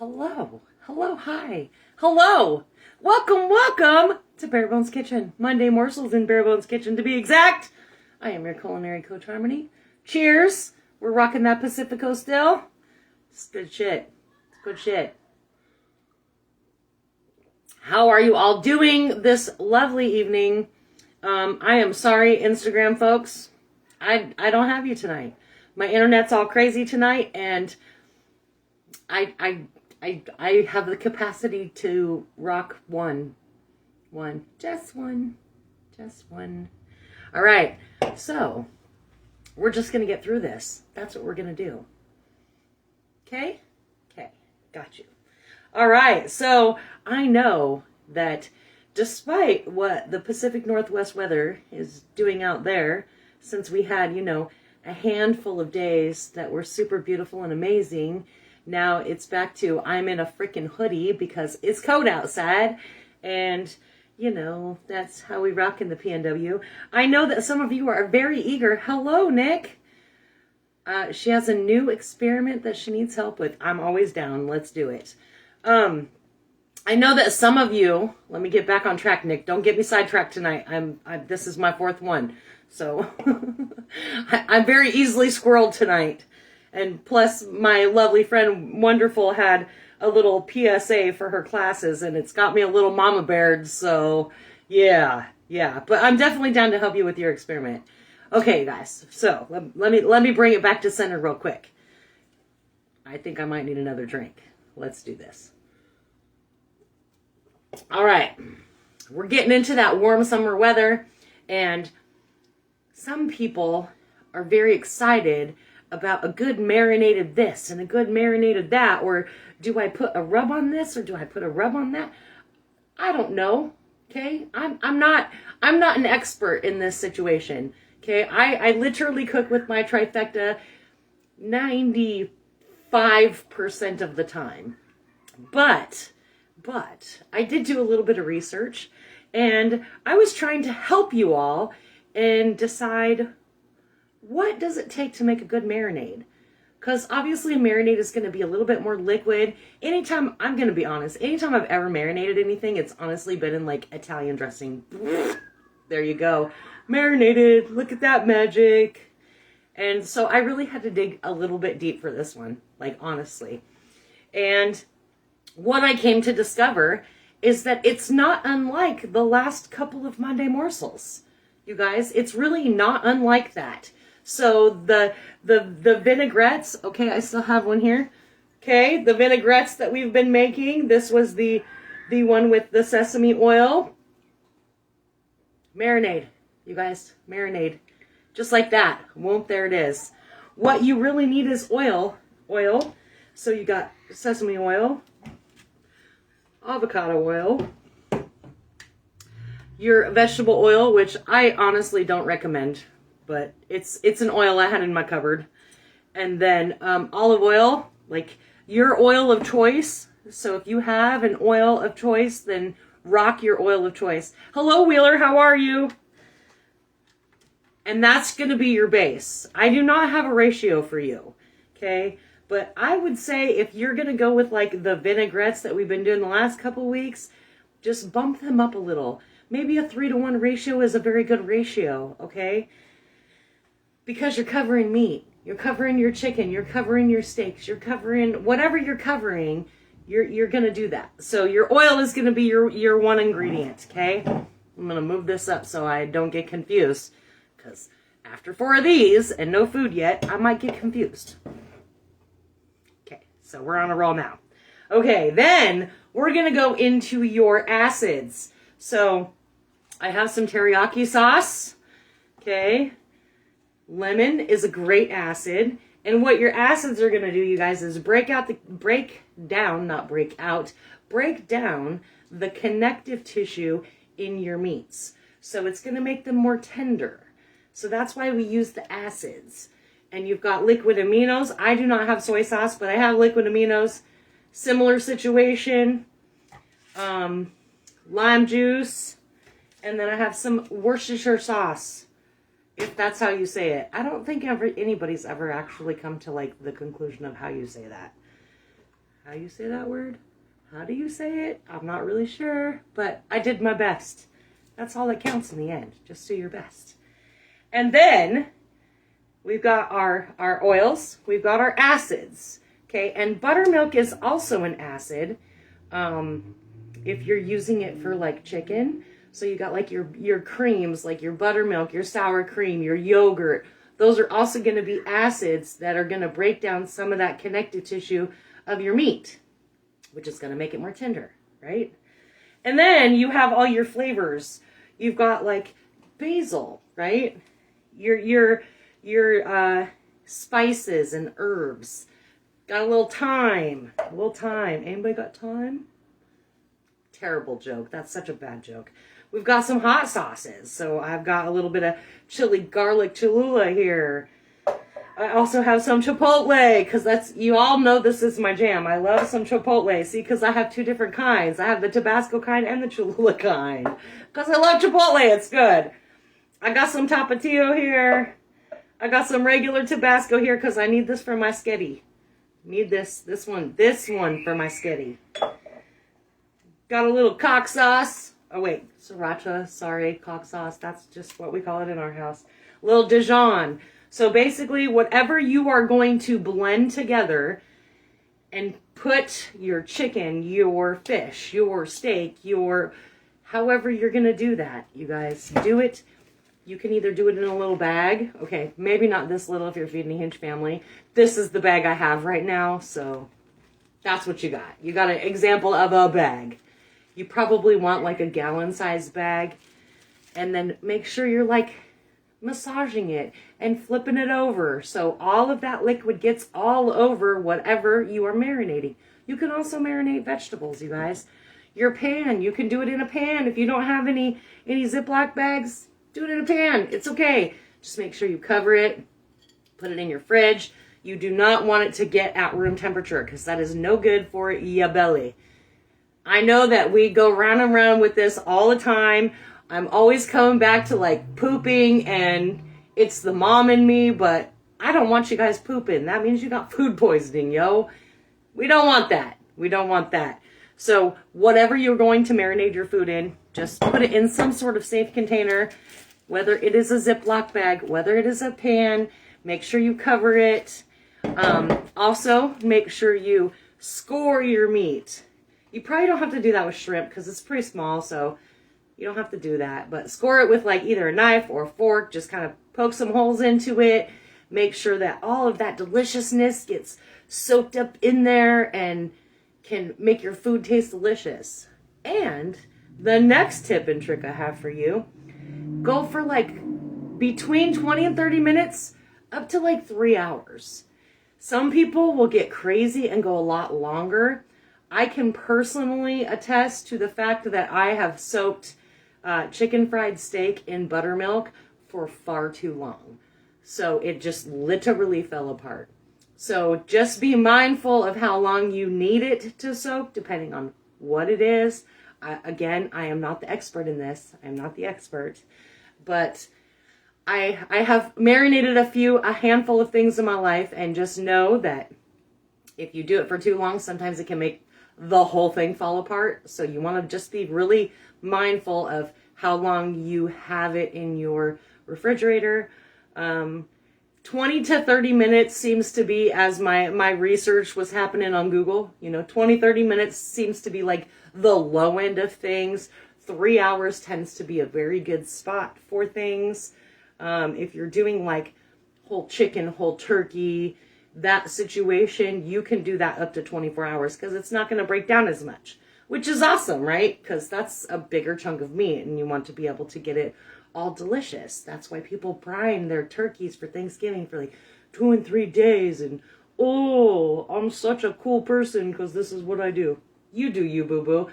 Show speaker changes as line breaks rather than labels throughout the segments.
Hello, hello, hi, hello, welcome to Barebones Kitchen. Monday Morsels in Barebones Kitchen, to be exact. I am your culinary coach, Harmony. Cheers. We're rocking that Pacifico still. It's good shit. It's good shit. How are you all doing this lovely evening? I am sorry, Instagram folks. I don't have you tonight. My internet's all crazy tonight, and I have the capacity to rock just one. All right, so we're just going to get through this. That's what we're going to do. Okay, got you. All right, so I know that despite what the Pacific Northwest weather is doing out there, since we had, a handful of days that were super beautiful and amazing, now it's back to I'm in a freaking hoodie because it's cold outside, and that's how we rock in the PNW. I know that some of you are very eager. Hello, Nick. She has a new experiment that she needs help with. I'm always down. Let's do it. I know that some of you, let me get back on track, Nick. Don't get me sidetracked tonight. This is my fourth one. So I'm very easily squirreled tonight. And plus, my lovely friend Wonderful had a little PSA for her classes, and it's got me a little mama bear. So yeah. But I'm definitely down to help you with your experiment. Okay, guys. So let me bring it back to center real quick. I think I might need another drink. Let's do this. All right. We're getting into that warm summer weather, and some people are very excited about a good marinated this and a good marinated that, or do I put a rub on this or do I put a rub on that? I don't know. Okay, I'm not an expert in this situation. Okay, I literally cook with my trifecta 95% of the time, but I did do a little bit of research, and I was trying to help you all and decide, what does it take to make a good marinade? Because obviously a marinade is going to be a little bit more liquid. I'm going to be honest, anytime I've ever marinated anything, it's honestly been in like Italian dressing. There you go. Marinated. Look at that magic. And so I really had to dig a little bit deep for this one, like honestly. And what I came to discover is that it's not unlike the last couple of Monday Morsels. You guys, it's really not unlike that. So the vinaigrettes, okay, I still have one here. Okay, the vinaigrettes that we've been making. This was the one with the sesame oil. Marinade, you guys, marinade. Just like that. There it is. What you really need is oil. So you got sesame oil, avocado oil, your vegetable oil, which I honestly don't recommend, but it's an oil I had in my cupboard. And then olive oil, like your oil of choice. So if you have an oil of choice, then rock your oil of choice. Hello, Wheeler, how are you? And that's going to be your base. I do not have a ratio for you, okay? But I would say if you're going to go with like the vinaigrettes that we've been doing the last couple weeks, just bump them up a little. Maybe a 3-to-1 ratio is a very good ratio, okay? Because you're covering meat. You're covering your chicken. You're covering your steaks. You're covering whatever you're covering, you're going to do that. So your oil is going to be your one ingredient, okay? I'm going to move this up so I don't get confused. Because after 4 of these and no food yet, I might get confused. Okay, so we're on a roll now. Okay, then we're going to go into your acids. So I have some teriyaki sauce. Okay. Lemon is a great acid. And what your acids are going to do, you guys, is break down the connective tissue in your meats. So it's going to make them more tender. So that's why we use the acids. And you've got liquid aminos. I do not have soy sauce, but I have liquid aminos. Similar situation. Lime juice. And then I have some Worcestershire sauce, if that's how you say it. I don't think anybody's ever actually come to like the conclusion of how you say that. how you say that word. How do you say it? I'm not really sure, but I did my best. That's all that counts in the end. Just do your best. And then we've got our oils. We've got our acids. Okay, and buttermilk is also an acid. If you're using it for like chicken, so you got like your creams, like your buttermilk, your sour cream, your yogurt. Those are also going to be acids that are going to break down some of that connective tissue of your meat, which is going to make it more tender, right? And then you have all your flavors. You've got like basil, right? Your spices and herbs. Got a little thyme. Anybody got thyme? Terrible joke. That's such a bad joke. We've got some hot sauces. So I've got a little bit of chili garlic Cholula here. I also have some chipotle, because you all know this is my jam. I love some chipotle. See, because I have two different kinds. I have the Tabasco kind and the Cholula kind. Because I love chipotle. It's good. I got some Tapatio here. I got some regular Tabasco here because I need this for my sketty. Need this one for my sketty. Got a little cock sauce. Oh wait, sriracha, sorry, cock sauce. That's just what we call it in our house. Little Dijon. So basically, whatever you are going to blend together and put your chicken, your fish, your steak, however you're going to do that, you guys, do it. You can either do it in a little bag. Okay, maybe not this little if you're feeding a Hinge family. This is the bag I have right now, so that's what you got. You got an example of a bag. You probably want like a gallon-sized bag, and then make sure you're like massaging it and flipping it over so all of that liquid gets all over whatever you are marinating. You can also marinate vegetables, you guys. Your pan, you can do it in a pan. If you don't have any Ziploc bags, do it in a pan. It's okay. Just make sure you cover it, put it in your fridge. You do not want it to get at room temperature because that is no good for your belly. I know that we go round and round with this all the time. I'm always coming back to like pooping and it's the mom in me, but I don't want you guys pooping. That means you got food poisoning, yo. We don't want that. We don't want that. So whatever you're going to marinate your food in, just put it in some sort of safe container, whether it is a Ziploc bag, whether it is a pan, make sure you cover it. Also, make sure you score your meat. You probably don't have to do that with shrimp because it's pretty small, so you don't have to do that. But score it with like either a knife or a fork. Just kind of poke some holes into it. Make sure that all of that deliciousness gets soaked up in there and can make your food taste delicious. And the next tip and trick I have for you, go for like between 20 and 30 minutes up to like 3 hours. Some people will get crazy and go a lot longer. I can personally attest to the fact that I have soaked chicken fried steak in buttermilk for far too long. So it just literally fell apart. So just be mindful of how long you need it to soak, depending on what it is. Again, I am not the expert in this. I'm not the expert. But I have marinated a handful of things in my life, and just know that if you do it for too long, sometimes it can make the whole thing fall apart. So you want to just be really mindful of how long you have it in your refrigerator. 20 to 30 minutes seems to be, as my research was happening on Google, 20, 30 minutes seems to be like the low end of things. 3 hours tends to be a very good spot for things. If you're doing like whole chicken, whole turkey, that situation, you can do that up to 24 hours because it's not going to break down as much, which is awesome, right? Because that's a bigger chunk of meat and you want to be able to get it all delicious. That's why people brine their turkeys for Thanksgiving for like 2 and 3 days. And, oh, I'm such a cool person because this is what I do. You do you, boo-boo.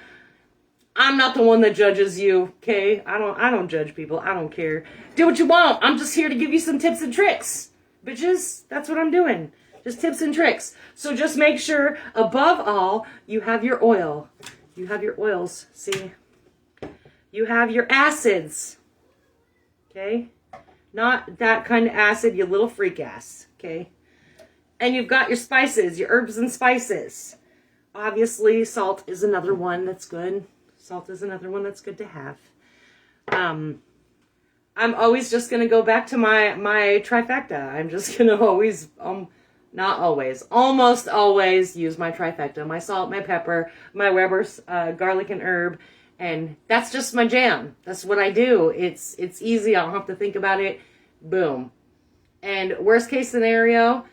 I'm not the one that judges you, okay? I don't judge people. I don't care. Do what you want. I'm just here to give you some tips and tricks. Bitches, that's what I'm doing. Just tips and tricks. So just make sure, above all, you have your oil. You have your oils, see? You have your acids, okay? Not that kind of acid, you little freak ass, okay? And you've got your spices, your herbs and spices. obviously, salt is another one that's good. Salt is another one that's good to have. I'm always just going to go back to my trifecta. I'm just going to always, not always, almost always use my trifecta. My salt, my pepper, my Weber's garlic and herb. And that's just my jam. That's what I do. It's easy. I don't have to think about it. Boom. And worst case scenario,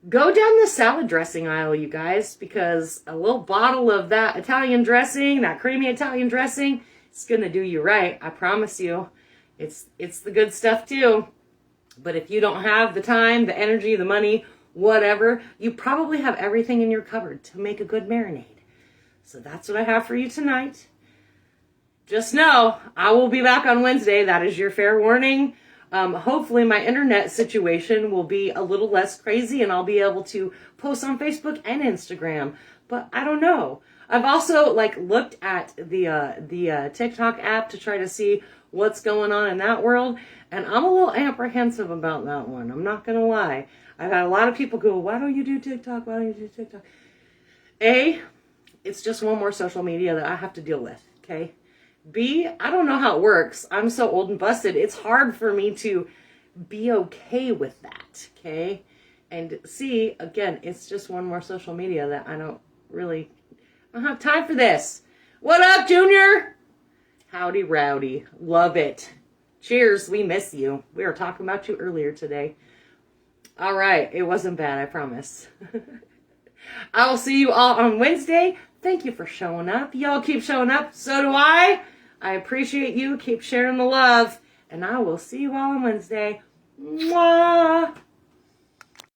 go down the salad dressing aisle, you guys, because a little bottle of that Italian dressing, that creamy Italian dressing, it's going to do you right. I promise you. It's the good stuff too. But if you don't have the time, the energy, the money, whatever, you probably have everything in your cupboard to make a good marinade. So that's what I have for you tonight. Just know, I will be back on Wednesday. That is your fair warning. Hopefully my internet situation will be a little less crazy and I'll be able to post on Facebook and Instagram. But I don't know. I've also looked at the TikTok app to try to see what's going on in that world. And I'm a little apprehensive about that one. I'm not going to lie. I've had a lot of people go, why don't you do TikTok? Why don't you do TikTok? It's just one more social media that I have to deal with. Okay. B, I don't know how it works. I'm so old and busted. It's hard for me to be okay with that, okay? And C, again, it's just one more social media that I don't have time for this. What up, Junior? Howdy rowdy. Love it. Cheers. We miss you. We were talking about you earlier today. All right. It wasn't bad, I promise. I will see you all on Wednesday. Thank you for showing up. Y'all keep showing up. So do I. I appreciate you. Keep sharing the love. And I will see you all on Wednesday. Mwah!